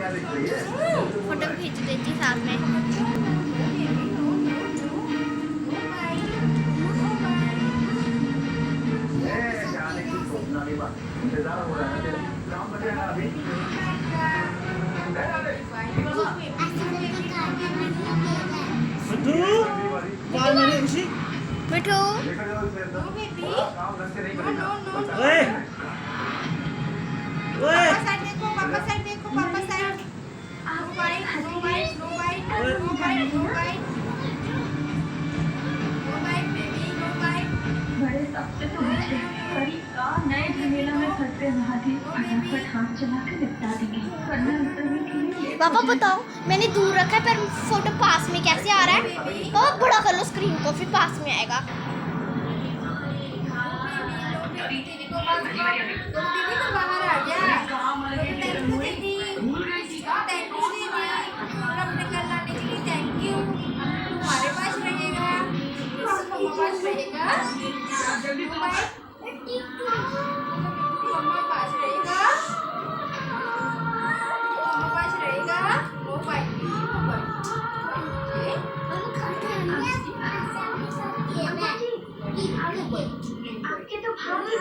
Photo खींच देती साथ में। मिठू पापा साइड देखो पापा side no bite no bite no bite no bite no bite no bite baby no bite. बड़े सबसे तो मुझे करीब का नए झमेला में फंसते हाथी फटाफट हाथ चला के निपटा देंगे वरना उतरने के लिए। पापा बताओ, मैंने दूर रखा है पर फोटो पास में कैसे आ रहा है? पापा बड़ा कर लो स्क्रीन को, फिर पास में आएगा। दीदी को बाहर आ जा। थैंक यू तुम्हारे पास रहेगा, मम्मा पास रहेगा, मम्मा पास रहेगा, मम्मा पास रहेगा। वो आपके तो भाभी